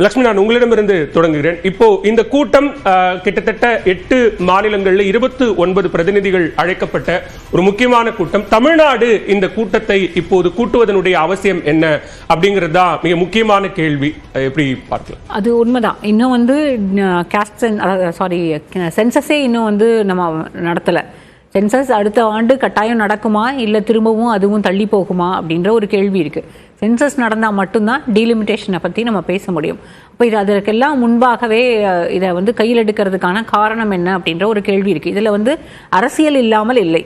லட்சுமி, நான் உங்களிடமிருந்து தொடங்குகிறேன். இப்போ இந்த கூட்டம் கிட்டத்தட்ட 8 மாநிலங்களில் 29 பிரதிநிதிகள் அழைக்கப்பட்ட ஒரு முக்கியமான கூட்டம். தமிழ்நாடு இந்த கூட்டத்தை இப்போது கூட்டுவதனுடைய அவசியம் என்ன அப்படிங்கிறது தான் மிக முக்கியமான கேள்வி. எப்படி பார்க்கலாம்? அது உண்மைதான். இன்னும் சென்சஸே இன்னும் நம்ம நடத்தலை. சென்சஸ் அடுத்த ஆண்டு கட்டாயம் நடக்குமா இல்லை திரும்பவும் அதுவும் தள்ளி போகுமா அப்படின்ற ஒரு கேள்வி இருக்குது. சென்சஸ் நடந்தால் மட்டும்தான் டீலிமிட்டேஷனை பற்றி நம்ம பேச முடியும். அப்போ அதற்கெல்லாம் முன்பாகவே இதை கையில் எடுக்கிறதுக்கான காரணம் என்ன அப்படின்ற ஒரு கேள்வி இருக்குது. இதில் அரசியல் இல்லாமல் இல்லை.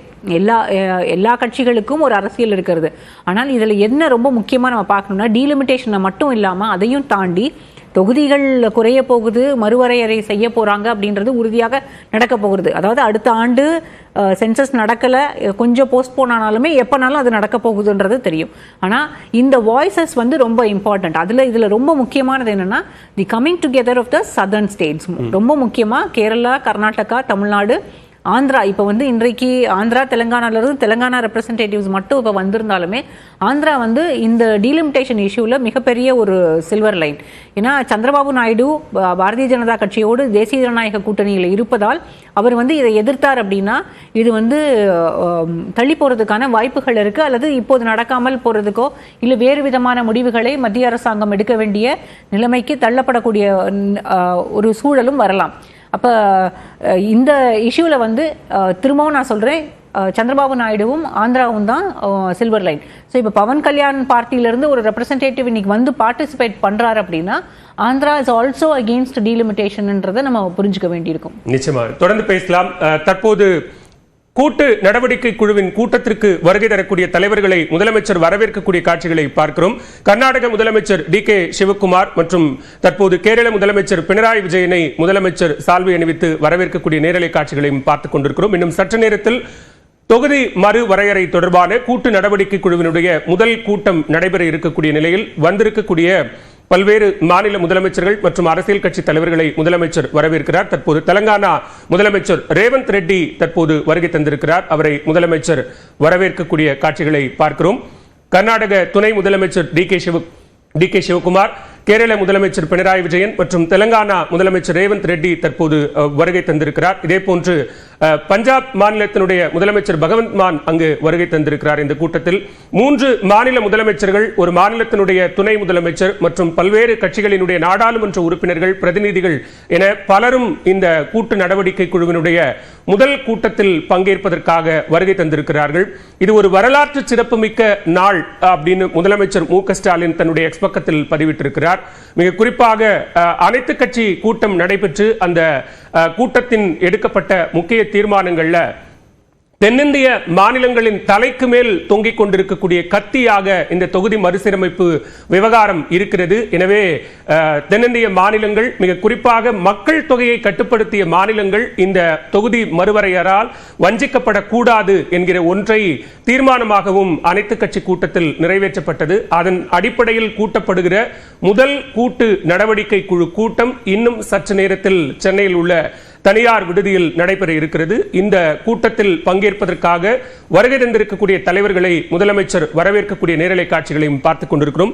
எல்லா கட்சிகளுக்கும் ஒரு அரசியல் இருக்கிறது. ஆனால் இதில் என்ன ரொம்ப முக்கியமாக நம்ம பார்க்கணும்னா, டீலிமிட்டேஷனை மட்டும் இல்லாமல் அதையும் தாண்டி தொகுதிகள் குறைய போகுது, மறுவரையறை செய்ய போகிறாங்க அப்படின்றது உறுதியாக நடக்க போகிறது. அதாவது அடுத்த ஆண்டு சென்சஸ் நடக்கலை, கொஞ்சம் போஸ்ட்போன் ஆனாலுமே எப்போனாலும் அது நடக்க போகுதுன்றது தெரியும். ஆனால் இந்த வாய்ஸஸ் ரொம்ப இம்பார்ட்டன்ட். இதில் ரொம்ப முக்கியமானது என்னென்னா, the coming together of the southern states. ரொம்ப முக்கியமாக கேரளா, கர்நாடகா, தமிழ்நாடு, ஆந்திரா. இப்போ இன்றைக்கு ஆந்திரா, தெலுங்கானாவிலிருந்து தெலுங்கானா ரெப்ரசன்டேட்டிவ்ஸ் மட்டும் இப்போ வந்திருந்தாலுமே ஆந்திரா இந்த டீலிமிட்டேஷன் இஷ்யூவில் மிகப்பெரிய ஒரு சில்வர் லைன். ஏன்னா சந்திரபாபு நாயுடு பாரதிய ஜனதா கட்சியோடு தேசிய ஜனநாயக கூட்டணியில் இருப்பதால் அவர் இதை எதிர்த்தார் அப்படின்னா இது தள்ளி போகிறதுக்கான வாய்ப்புகள் இருக்குது. அல்லது இப்போது நடக்காமல் போகிறதுக்கோ இல்லை வேறு விதமான முடிவுகளை மத்திய அரசாங்கம் எடுக்க வேண்டிய நிலைமைக்கு தள்ளப்படக்கூடிய ஒரு சூழலும் வரலாம். அப்போ இந்த இஷ்யூவில் திரும்பவும் நான் சொல்கிறேன், சந்திரபாபு நாயுடுவும் ஆந்திராவும் தான் சில்வர் லைன். ஸோ இப்போ பவன் கல்யாண் பார்ட்டியிலேருந்து ஒரு ரெப்ரசன்டேட்டிவ் இன்னைக்கு பார்ட்டிசிபேட் பண்ணுறாரு அப்படின்னா ஆந்திரா இஸ் ஆல்சோ அகெயின்ஸ்ட் டீலிமிட்டேஷன்ன்றதை நம்ம புரிஞ்சுக்க வேண்டியிருக்கும். நிச்சயமாக தொடர்ந்து பேசலாம். தற்போது கூட்டு நடவடிக்கை குழுவின் கூட்டத்திற்கு வருகை தரக்கூடிய தலைவர்களை முதலமைச்சர் வரவேற்கக்கூடிய காட்சிகளை பார்க்கிறோம். கர்நாடக முதலமைச்சர் டி.கே. சிவக்குமார் மற்றும் தற்போது கேரள முதலமைச்சர் பினராயி விஜயனை முதலமைச்சர் சால்வை அணிவித்து வரவேற்கக்கூடிய நேரலை காட்சிகளையும் பார்த்துக் கொண்டிருக்கிறோம். இன்னும் சற்று நேரத்தில் தொகுதி மறு வரையறை தொடர்பான கூட்டு நடவடிக்கை குழுவினுடைய முதல் கூட்டம் நடைபெற இருக்கக்கூடிய நிலையில் வந்திருக்கக்கூடிய பல்வேறு மாநில முதலமைச்சர்கள் மற்றும் அரசியல் கட்சி தலைவர்களை முதலமைச்சர் வரவேற்கிறார். தற்போது தெலங்கானா முதலமைச்சர் ரேவந்த் ரெட்டி தற்போது வருகை தந்திருக்கிறார். அவரை முதலமைச்சர் வரவேற்கக்கூடிய காட்சிகளை பார்க்கிறோம். கர்நாடக துணை முதலமைச்சர் டி.கே. சிவக்குமார், கேரள முதலமைச்சர் பினராயி விஜயன் மற்றும் தெலங்கானா முதலமைச்சர் ரேவந்த் ரெட்டி தற்போது வருகை தந்திருக்கிறார். இதே போன்று பஞ்சாப் மாநிலத்தினுடைய முதலமைச்சர் பகவந்த் மான் அங்கு வருகை தந்திருக்கிறார். இந்த கூட்டத்தில் 3 மாநில முதலமைச்சர்கள், ஒரு மாநிலத்தினுடைய துணை முதலமைச்சர் மற்றும் பல்வேறு கட்சிகளினுடைய நாடாளுமன்ற உறுப்பினர்கள், பிரதிநிதிகள் என பலரும் இந்த கூட்டு நடவடிக்கை குழுவினுடைய முதல் கூட்டத்தில் பங்கேற்பதற்காக வருகை தந்திருக்கிறார்கள். இது ஒரு வரலாற்று சிறப்புமிக்க நாள் அப்படின்னு முதலமைச்சர் மு.க.ஸ்டாலின் தன்னுடைய எக்ஸ் பக்கத்தில் பதிவிட்டிருக்கிறார். மிக குறிப்பாக அனைத்து கட்சி கூட்டம் நடைபெற்று அந்த கூட்டத்தின் எடுக்கப்பட்ட முக்கிய தீர்மானங்கள்ல தென்னிந்திய மாநிலங்களின் தலைக்கு மேல் தொங்கிக் கொண்டிருக்கக்கூடிய கத்தியாக இந்த தொகுதி மறுசீரமைப்பு விவகாரம் இருக்கிறது. எனவே தென்னிந்திய மாநிலங்கள், மிக குறிப்பாக மக்கள் தொகையை கட்டுப்படுத்திய மாநிலங்கள் இந்த தொகுதி மறுவரையறால் வஞ்சிக்கப்படக்கூடாது என்கிற ஒன்றை தீர்மானமாகவும் அனைத்து கட்சி கூட்டத்தில் நிறைவேற்றப்பட்டது. அதன் அடிப்படையில் கூட்டப்படுகிற முதல் கூட்டு நடவடிக்கை குழு கூட்டம் இன்னும் சற்று நேரத்தில் சென்னையில் உள்ள தனியார் விடுதியில் நடைபெற இருக்கிறது. இந்த கூட்டத்தில் பங்கேற்பதற்காக வருகை தந்திருக்கக்கூடிய தலைவர்களை முதலமைச்சர் வரவேற்கக்கூடிய நேரலை காட்சிகளையும் பார்த்துக் கொண்டிருக்கிறோம்.